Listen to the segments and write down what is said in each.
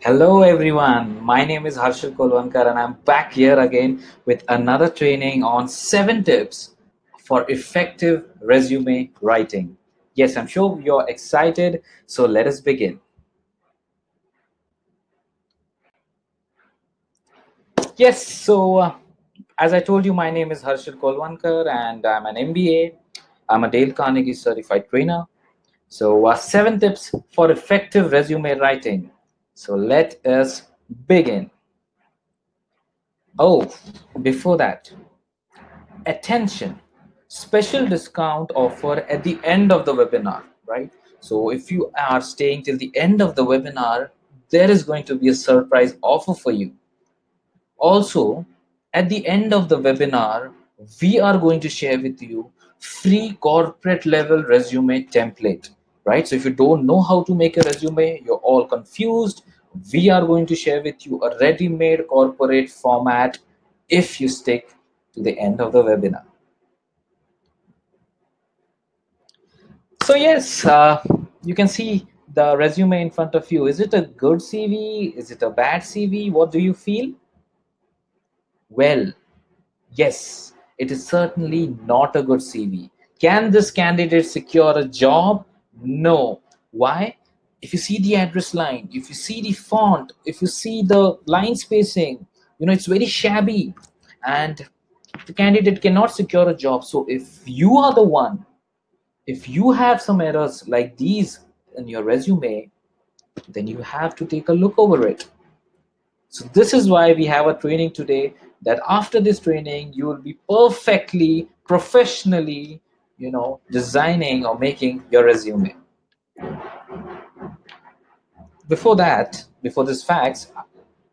Hello everyone, my name is Harshal Kolwankar and I'm back here again with another training on 7 tips for effective resume writing. Yes, I'm sure you're excited, so let us begin. Yes, as I told you, my name is Harshal Kolwankar and I'm an MBA. I'm a Dale Carnegie certified trainer. 7 tips for effective resume writing. So let us begin. Oh, before that, attention, special discount offer at the end of the webinar, right? So if you are staying till the end of the webinar, there is going to be a surprise offer for you. Also, at the end of the webinar, we are going to share with you free corporate level resume template, right? So if you don't know how to make a resume, you're all confused, we are going to share with you a ready-made corporate format if you stick to the end of the webinar. So yes, you can see the resume in front of you. Is it a good CV? Is it a bad CV? What do you feel? Well, yes, it is certainly not a good CV. Can this candidate secure a job? No. Why? If you see the address line, if you see the font, if you see the line spacing, it's very shabby and the candidate cannot secure a job. So if you are the one, if you have some errors like these in your resume, then you have to take a look over it. So this is why we have a training today, that after this training, you will be perfectly, professionally, designing or making your resume. Before that, before this facts,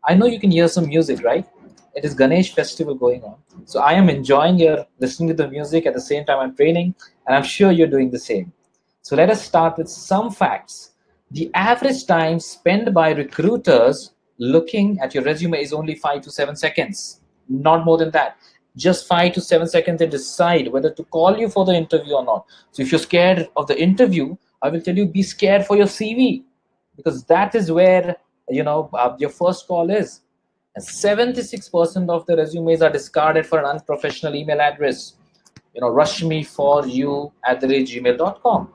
I know you can hear some music, right? It is Ganesh festival going on. So I am enjoying your listening to the music at the same time I'm training, and I'm sure you're doing the same. So let us start with some facts. The average time spent by recruiters looking at your resume is only 5 to 7 seconds, not more than that. Just 5 to 7 seconds, they decide whether to call you for the interview or not. So if you're scared of the interview, I will tell you, be scared for your CV, because that is where your first call is. And 76% of the resumes are discarded for an unprofessional email address. rushmeforyou@gmail.com.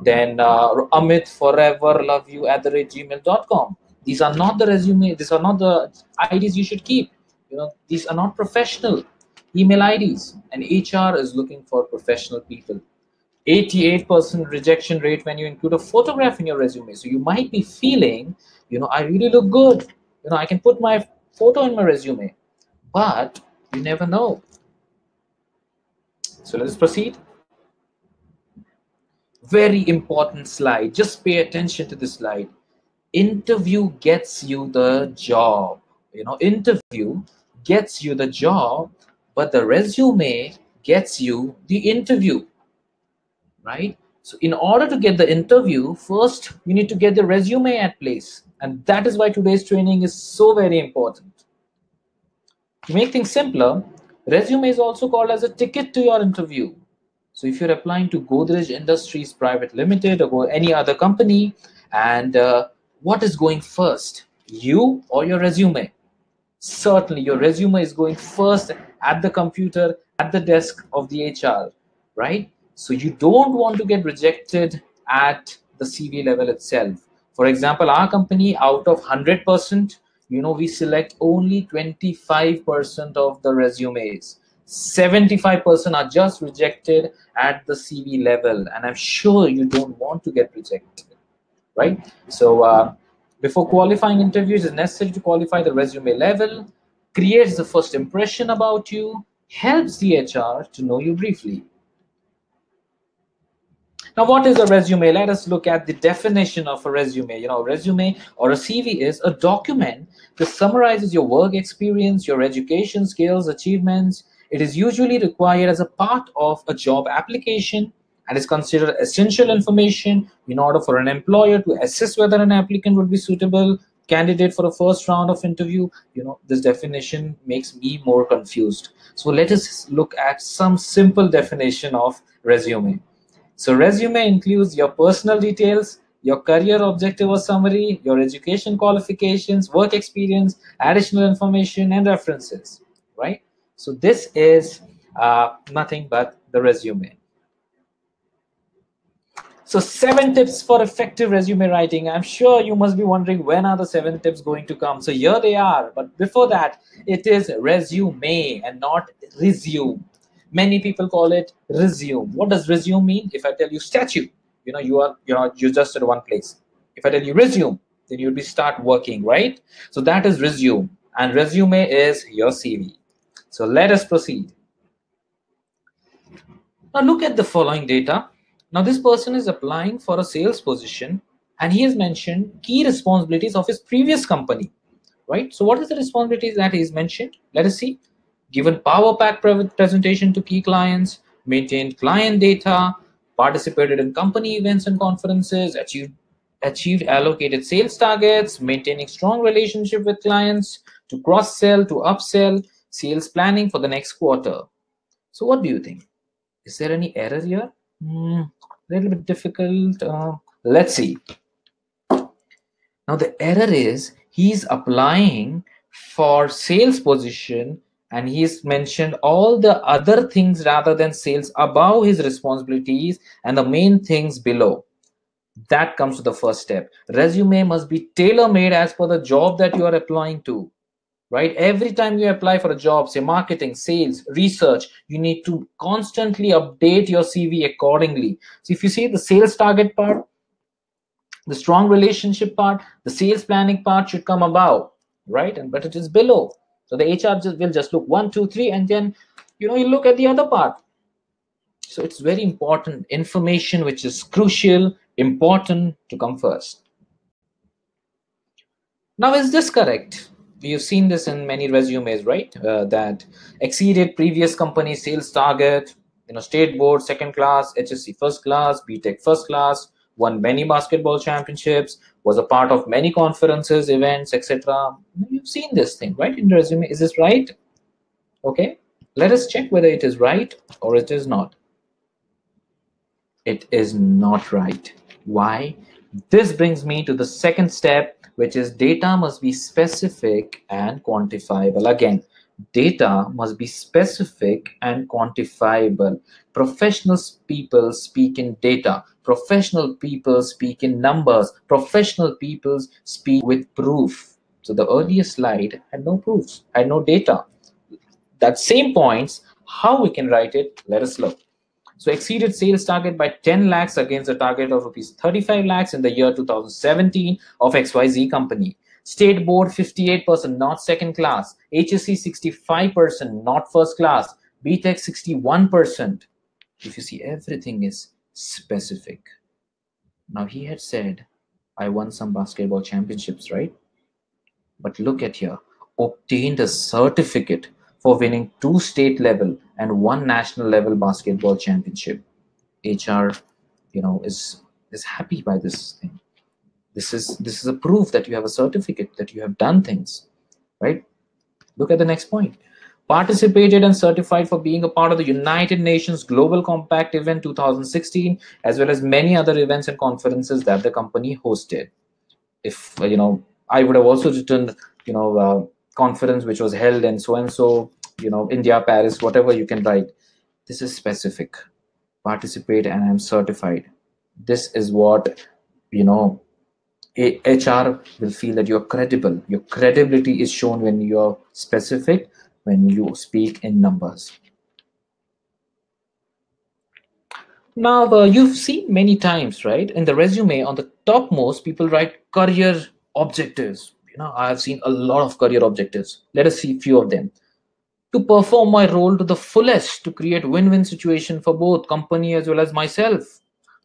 Then Amit forever love you @gmail.com. These are not the resume. These are not the IDs you should keep. These are not professional email IDs, and HR is looking for professional people. 88% rejection rate when you include a photograph in your resume. So you might be feeling, I really look good. I can put my photo in my resume, but you never know. So let's proceed. Very important slide. Just pay attention to this slide. Interview gets you the job. Interview gets you the job, but the resume gets you the interview, right? So in order to get the interview, first you need to get the resume at place. And that is why today's training is so very important. To make things simpler, resume is also called as a ticket to your interview. So if you're applying to Godrej Industries Private Limited or any other company, and what is going first, you or your resume? Certainly your resume is going first at the computer, at the desk of the HR, right? So you don't want to get rejected at the CV level itself. For example, our company, out of 100%, we select only 25% of the resumes. 75% are just rejected at the CV level, and I'm sure you don't want to get rejected, right? So before qualifying interviews, it's necessary to qualify the resume level, creates the first impression about you, helps the HR to know you briefly. Now, what is a resume? Let us look at the definition of a resume. Resume or a CV is a document that summarizes your work experience, your education, skills, achievements. It is usually required as a part of a job application and is considered essential information in order for an employer to assess whether an applicant would be suitable candidate for a first round of interview. This definition makes me more confused. So let us look at some simple definition of resume. So resume includes your personal details, your career objective or summary, your education qualifications, work experience, additional information, and references, right? So this is nothing but the resume. So 7 tips for effective resume writing. I'm sure you must be wondering, when are the 7 tips going to come? So here they are. But before that, it is resume and not resume. Many people call it resume. What does resume mean? If I tell you statue, you're just at one place. If I tell you resume, then you'll be start working, right? So that is resume, and resume is your CV. So let us proceed. Now look at the following data. Now this person is applying for a sales position, and he has mentioned key responsibilities of his previous company, right? So what is the responsibilities that he's mentioned? Let us see. Given power pack presentation to key clients, maintained client data, participated in company events and conferences, achieved allocated sales targets, maintaining strong relationship with clients, to cross-sell, to upsell, sales planning for the next quarter. So what do you think? Is there any error here? A little bit difficult. Let's see. Now the error is he's applying for sales position, and he's mentioned all the other things rather than sales above his responsibilities and the main things below. That comes to the first step. Resume must be tailor-made as per the job that you are applying to. Right? Every time you apply for a job, say marketing, sales, research, you need to constantly update your CV accordingly. So if you see the sales target part, the strong relationship part, the sales planning part should come above, right? But it is below. So the HR will just look 1, 2, 3, and then you look at the other part. So it's very important information which is crucial, important to come first. Now, is this correct? You've seen this in many resumes, right? That exceeded previous company sales target, state board second class, HSC first class, BTech first class, won many basketball championships, was a part of many conferences, events, etc. You've seen this thing, right, in the resume. Is this right? Okay, let us check whether it is right or it is not. It is not right. Why? This brings me to the second step, which is data must be specific and quantifiable. Again, data must be specific and quantifiable. Professional people speak in data. Professional people speak in numbers. Professional people speak with proof. So the earlier slide had no proofs, had no data. That same points, how we can write it, let us look. So exceeded sales target by 10 lakhs against a target of rupees 35 lakhs in the year 2017 of XYZ company. State board 58%, not second class. HSC 65%, not first class. BTech 61%. If you see, everything is specific. Now he had said, I won some basketball championships, right? But look at here, obtained a certificate for winning 2 state level and 1 national level basketball championship. HR, is happy by this thing. This is a proof that you have a certificate, that you have done things, right? Look at the next point. Participated and certified for being a part of the United Nations Global Compact event 2016, as well as many other events and conferences that the company hosted. If I would have also written conference which was held in so and so, India, Paris, whatever you can write. This is specific. Participate and I'm certified. This is what HR will feel that you're credible. Your credibility is shown when you're specific, when you speak in numbers. Now, you've seen many times, right? In the resume, on the topmost, people write career objectives. I've seen a lot of career objectives. Let us see a few of them. To perform my role to the fullest, to create win-win situation for both company as well as myself.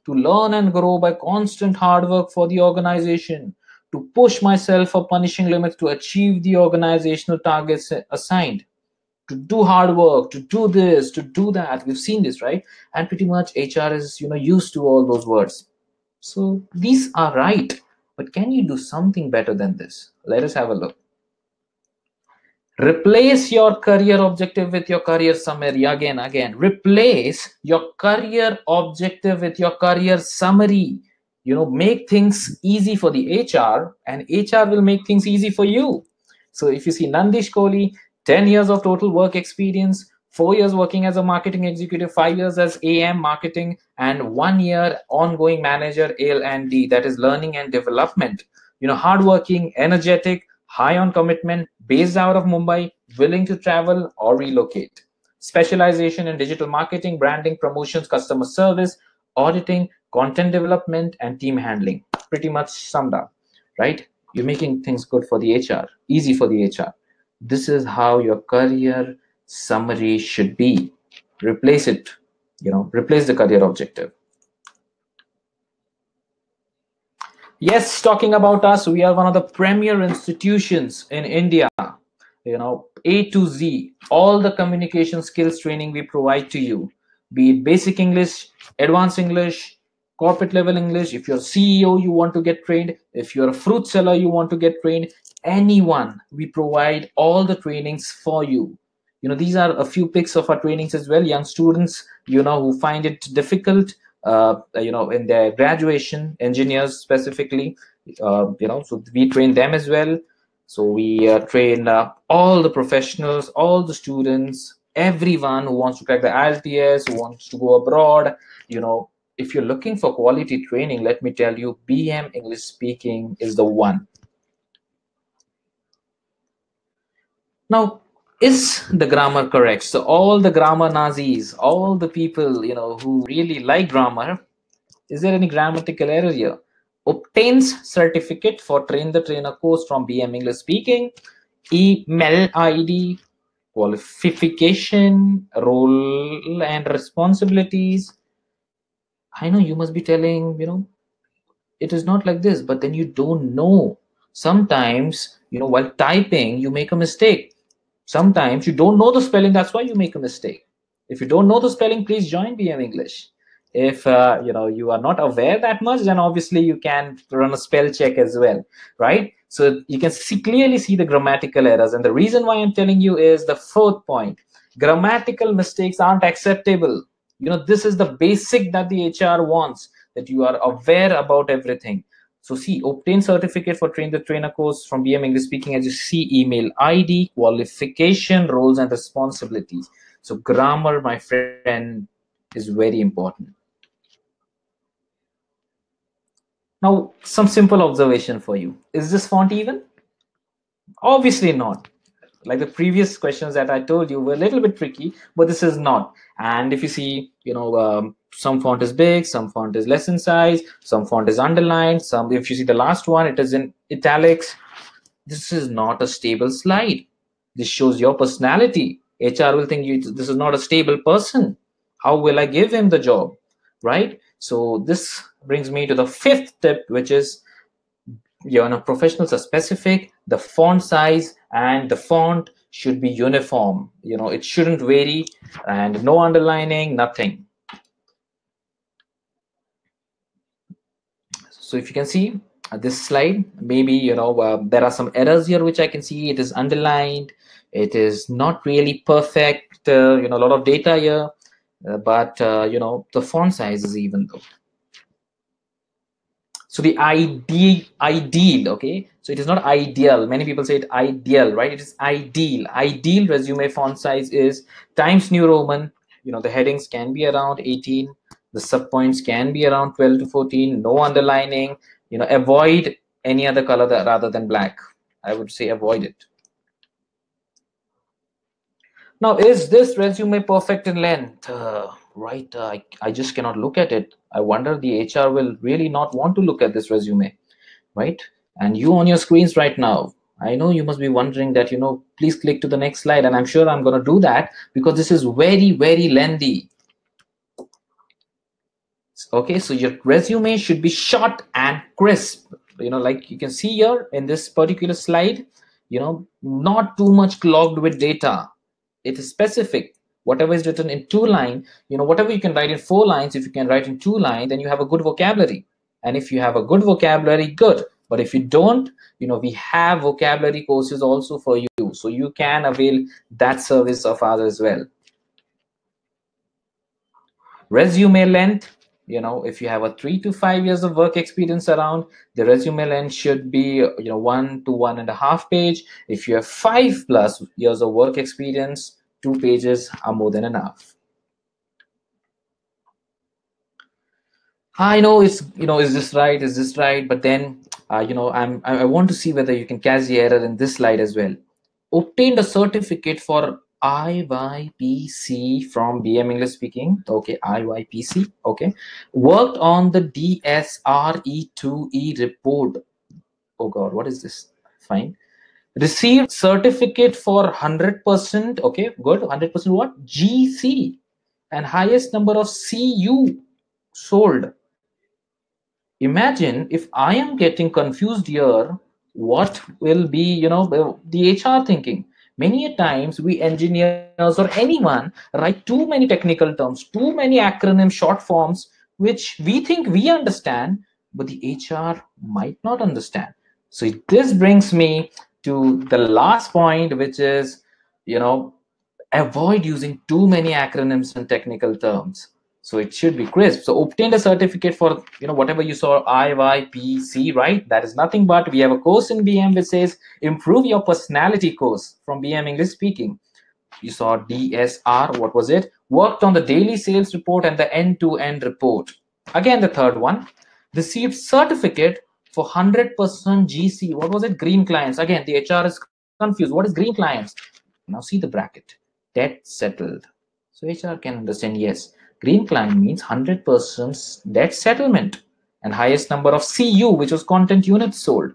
To learn and grow by constant hard work for the organization. To push myself for punishing limits to achieve the organizational targets assigned. To do hard work, to do this, to do that. We've seen this, right? And pretty much HR is used to all those words. So these are right, but can you do something better than this? Let us have a look. Replace your career objective with your career summary. Again, replace your career objective with your career summary. make things easy for the HR, and HR will make things easy for you. So if you see Nandish Kohli, 10 years of total work experience, 4 years working as a marketing executive, 5 years as AM marketing, and 1 year ongoing manager L&D, that is learning and development. Hardworking, energetic, high on commitment, based out of Mumbai, willing to travel or relocate. Specialization in digital marketing, branding, promotions, customer service, auditing, content development, and team handling. Pretty much summed up, right? You're making things good for the HR, easy for the HR. This is how your career summary should be. Replace it, replace the career objective. Yes, talking about us, we are one of the premier institutions in India. A to Z, all the communication skills training we provide to you, be it basic English, advanced English, corporate level English. If you're CEO, you want to get trained. If you're a fruit seller, you want to get trained. Anyone, we provide all the trainings for you. These are a few pics of our trainings as well. Young students, who find it difficult, in their graduation, engineers specifically, so we train them as well. So we train all the professionals, all the students, everyone who wants to crack the IELTS, who wants to go abroad. If you're looking for quality training, let me tell you, BM English Speaking is the one. Now, is the grammar correct? So all the grammar Nazis, all the people, who really like grammar, is there any grammatical error here? Obtains certificate for Train the Trainer course from BM English Speaking, email ID, qualification, role and responsibilities. I know you must be telling, it is not like this, but then you don't know. Sometimes, while typing, you make a mistake. Sometimes you don't know the spelling, that's why you make a mistake. If you don't know the spelling, please join BM English. If you are not aware that much, then obviously you can run a spell check as well, right? So you can clearly see the grammatical errors, and the reason why I'm telling you is the fourth point. Grammatical mistakes aren't acceptable. This is the basic that the HR wants, that you are aware about everything. So see, obtain certificate for Train the Trainer course from BM English Speaking, as you see, email ID, qualification, roles and responsibilities. So grammar, my friend, is very important. Now, some simple observation for you. Is this font even? Obviously not. Like the previous questions that I told you were a little bit tricky, but this is not. And if you see, some font is big, some font is less in size, some font is underlined, some, if you see the last one, it is in italics. This is not a stable slide. This shows your personality. HR will think this is not a stable person. How will I give him the job, right? So this brings me to the fifth tip, which is, professionals are specific. The font size and the font should be uniform. It shouldn't vary, and no underlining, nothing. So if you can see this slide, maybe there are some errors here which I can see. It is underlined. It is not really perfect. A lot of data here, but the font size is even though. So the ideal, okay? So it is not ideal. Many people say it ideal, right? It is ideal. Ideal resume font size is Times New Roman. The headings can be around 18. The subpoints can be around 12 to 14. No underlining. Avoid any other color rather than black. I would say avoid it. Now, is this resume perfect in length? Right, I just cannot look at it. I wonder the HR will really not want to look at this resume, right? And you on your screens right now, I know you must be wondering that, please click to the next slide, and I'm sure I'm going to do that because this is very, very lengthy. Okay, so your resume should be short and crisp, like you can see here in this particular slide, not too much clogged with data. It is specific. Whatever is written in 2 lines, whatever you can write in 4 lines, if you can write in 2 lines, then you have a good vocabulary. And if you have a good vocabulary, good. But if you don't, we have vocabulary courses also for you. So you can avail that service of ours as well. Resume length, if you have a 3 to 5 years of work experience around, the resume length should be 1 to 1.5 page. If you have 5+ years of work experience, 2 pages are more than enough. I know it's is this right? Is this right? But then I want to see whether you can catch the error in this slide as well. Obtained a certificate for IYPC from BM English Speaking. Okay, IYPC. Okay, worked on the DSRE2E report. Oh God, what is this? Fine. Received certificate for 100%. Okay, good. 100% what? GC and highest number of CU sold. Imagine if I am getting confused here, what will be the HR thinking? Many a times we engineers or anyone write too many technical terms, too many acronym short forms, which we think we understand, but the HR might not understand. So this brings me to the last point, which is avoid using too many acronyms and technical terms. So it should be crisp. So obtained a certificate for whatever you saw, IYPC, right? That is nothing but we have a course in BM which says improve your personality course from BM English Speaking. You saw DSR, what was it? Worked on the daily sales report and the end-to-end report. Again, the third one, received certificate for 100% GC. What was it? Green clients. Again, the HR is confused. What is green clients? Now see the bracket. Debt settled. So HR can understand, yes, green client means 100% debt settlement and highest number of CU, which was content units sold.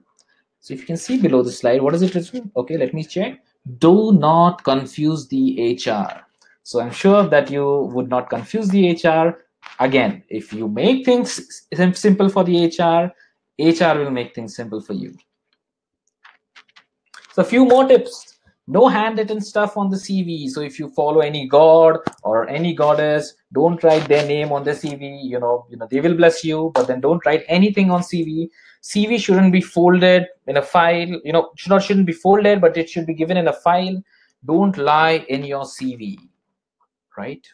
So if you can see below the slide, what is it written? Okay, let me check. Do not confuse the HR. So I'm sure that you would not confuse the HR. Again, if you make things simple for the HR will make things simple for you. So a few more tips. No handwritten stuff on the CV. So if you follow any god or any goddess, don't write their name on the CV. They will bless you, but then don't write anything on CV. CV shouldn't be folded in a file. Shouldn't be folded, but it should be given in a file. Don't lie in your CV, right?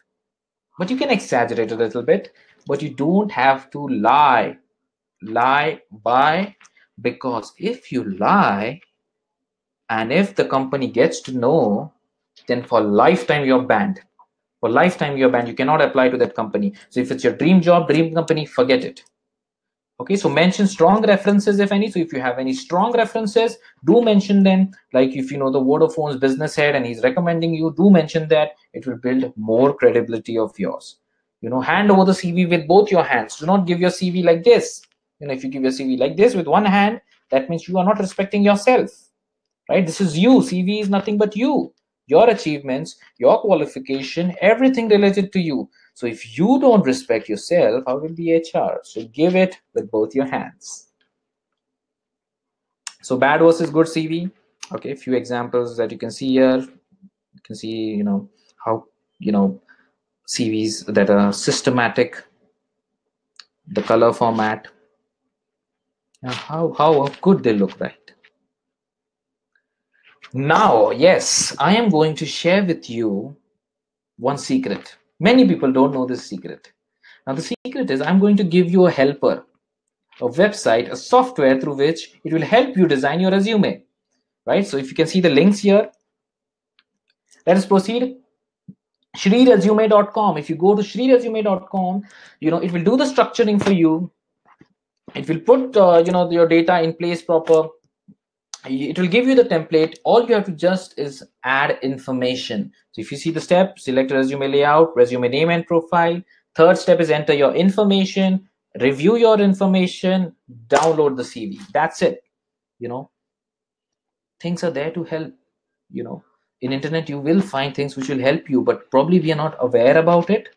But you can exaggerate a little bit, but you don't have to lie. Why? Because if you lie, and if the company gets to know, then for lifetime you're banned. For lifetime you're banned. You cannot apply to that company. So if it's your dream job, dream company, forget it. Okay, so mention strong references if any. So if you have any strong references, do mention them. Like if you know the Vodafone's business head and he's recommending you, do mention that. It will build more credibility of yours. Hand over the CV with both your hands. Do not give your CV like this. If you give your CV like this with one hand, that means you are not respecting yourself. Right? This is you. CV is nothing but you, your achievements, your qualification, everything related to you. So if you don't respect yourself, how will the HR? So give it with both your hands. So bad versus good CV. Okay, a few examples that you can see here. You can see, how, CVs that are systematic, the color format, how good they look, right? Now, yes, I am going to share with you one secret. Many people don't know this secret. Now, the secret is I'm going to give you a helper, a website, a software through which it will help you design your resume, right? So if you can see the links here, let us proceed. shriresume.com. If you go to shriresume.com, it will do the structuring for you. It will put, your data in place proper. It will give you the template. All you have to just is add information. So if you see the step, select resume layout, resume name and profile. Third step is enter your information, review your information, download the CV. That's it. Things are there to help. In internet you will find things which will help you, but probably we are not aware about it.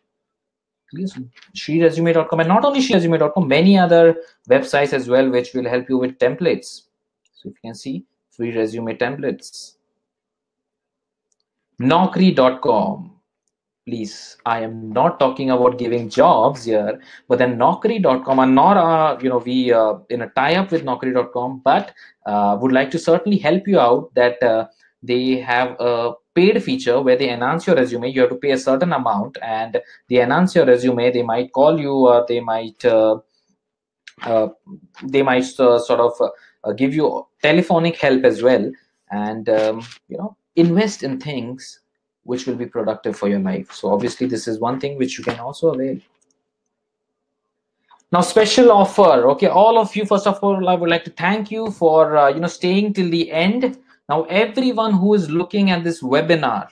Please, shriresume.com, and not only shriresume.com, many other websites as well which will help you with templates. So if you can see free resume templates. Naukri.com. Please, I am not talking about giving jobs here, but then Naukri.com are not, we in a tie-up with Naukri.com, but would like to certainly help you out that they have a paid feature where they enhance your resume. You have to pay a certain amount, and they enhance your resume. They might call you, or uh, they might sort of give you telephonic help as well, and invest in things which will be productive for your life. So obviously this is one thing which you can also avail. Now, special offer. Okay, all of you, first of all, I would like to thank you for staying till the end. Now, everyone who is looking at this webinar,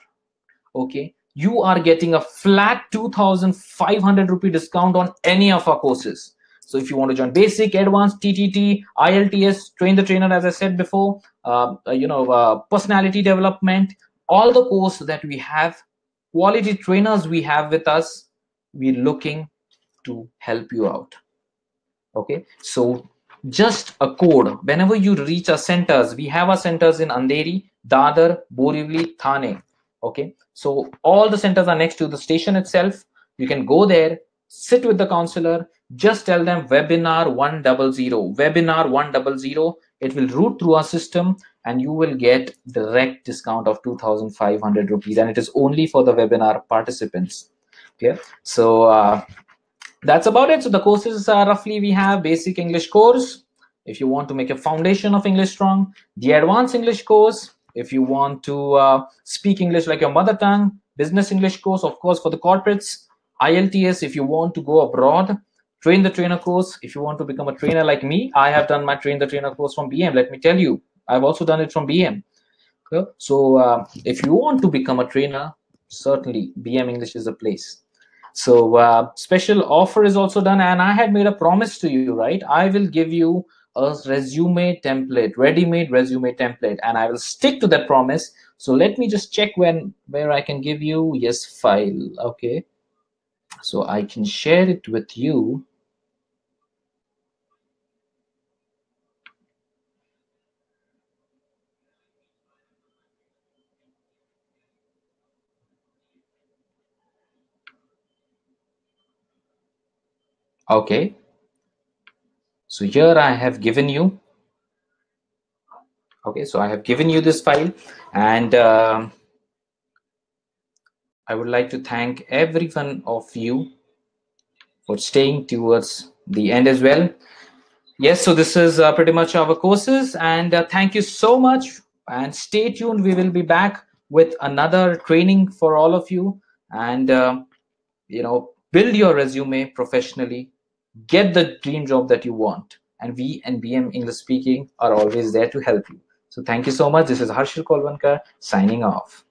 okay, you are getting a flat 2,500 rupee discount on any of our courses. So if you want to join basic, advanced, TTT, ILTS, train the trainer, as I said before, personality development, all the courses that we have, quality trainers we have with us, we're looking to help you out. Okay, so just a code. Whenever you reach our centers, we have our centers in Andheri, Dadar, Borivali, Thane. Okay, so all the centers are next to the station itself. You can go there, sit with the counselor, just tell them webinar 100, webinar 100. It will route through our system, and you will get direct discount of 2,500 rupees, and it is only for the webinar participants. Okay, so that's about it. So the courses are roughly, we have basic English course if you want to make a foundation of English strong, the advanced English course if you want to speak English like your mother tongue, business English course, of course, for the corporates, ILTS if you want to go abroad, train the trainer course if you want to become a trainer like me. I have done my train the trainer course from BM. Let me tell you, I've also done it from BM. Okay? So if you want to become a trainer, certainly BM English is a place. So special offer is also done, and I had made a promise to you, right? I will give you a resume template, ready-made resume template, and I will stick to that promise. So let me just check where I can give you. Yes, file. Okay, so I can share it with you. Okay, so here I have given you. Okay, so I have given you this file, and I would like to thank every one of you for staying towards the end as well. Yes, so this is pretty much our courses, and thank you so much, and stay tuned. We will be back with another training for all of you, and build your resume professionally, get the dream job that you want, and we and BM English Speaking are always there to help you. So thank you so much. This is Harshil Kolvankar signing off.